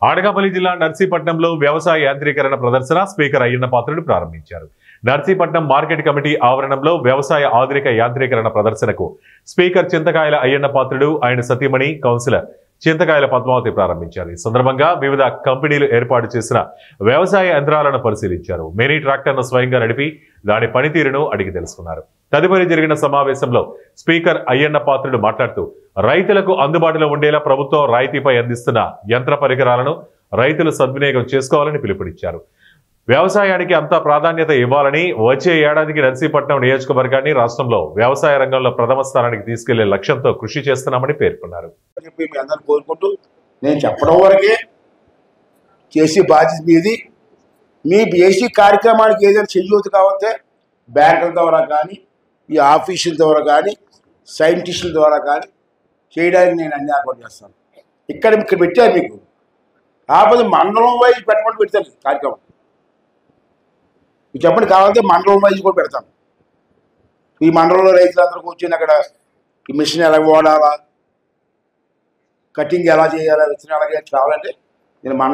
అనకాపల్లి జిల్లా నర్సీపట్నంలో వ్యవసాయ యాంత్రీకరణ ప్రదర్శన స్పీకర్ అయ్యన్న పాత్రుడు ప్రారంభించారు. నర్సీపట్నం మార్కెట్ కమిటీ ఆవరణంలో వ్యవసాయ ఆధునిక యాంత్రీకరణ ప్రదర్శనకు స్పీకర్ చింతకాయల అయ్యన్న పాత్రుడు, ఆయన సతీమణి కౌన్సిలర్ చింతకాయల పద్మావతి ప్రారంభించారు. ఈ సందర్భంగా వివిధ కంపెనీలు ఏర్పాటు చేసిన వ్యవసాయ యంత్రాలను పరిశీలించారు. మినీ ట్రాక్టర్ను స్వయంగా నడిపి దాని పనితీరును అడిగి తెలుసుకున్నారు. తదుపరి జరిగిన సమావేశంలో స్పీకర్ అయ్యన్న పాత్రుడు మాట్లాడుతూ, రైతులకు అందుబాటులో ఉండేలా ప్రభుత్వం రాయితీపై అందిస్తున్న యంత్ర పరికరాలను రైతులు సద్వినియోగం చేసుకోవాలని పిలుపునిచ్చారు. వ్యవసాయానికి అంతా ప్రాధాన్యత ఇవ్వాలని, వచ్చే ఏడాదికి నర్సీపట్నం నియోజకవర్గాన్ని రాష్ట్రంలో వ్యవసాయ రంగంలో ప్రథమ స్థానానికి తీసుకెళ్లే లక్ష్యంతో కృషి చేస్తున్నామని పేర్కొన్నారు. కోరుకుంటూ నేను చెప్పడం వరకే చేసే బాధ్యత మీది. మీ బేసిక్ కార్యక్రమానికి ఏదైనా చెయ్యొద్దు కావస్తే బ్యాంకుల ద్వారా కానీ, ఈ ఆఫీసుల ద్వారా కానీ, సైంటిస్టుల ద్వారా కానీ చేయడానికి నేను అన్ని ఏర్పాటు చేస్తాను. ఇక్కడ పెట్టాను మీకు. కాకపోతే మండలం వైజ్ పెట్టమని పెడతాను కార్యక్రమం. మీకు చెప్పండి, కావాలంటే మండలం వైజ్ కూడా పెడతాను. ఈ మండలంలో రైతులందరూ కూర్చొని అక్కడ ఈ మిషన్ ఎలా వాడాలా, కటింగ్ ఎలా చేయాలా, విత్తనం ఎలా కావాలంటే నేను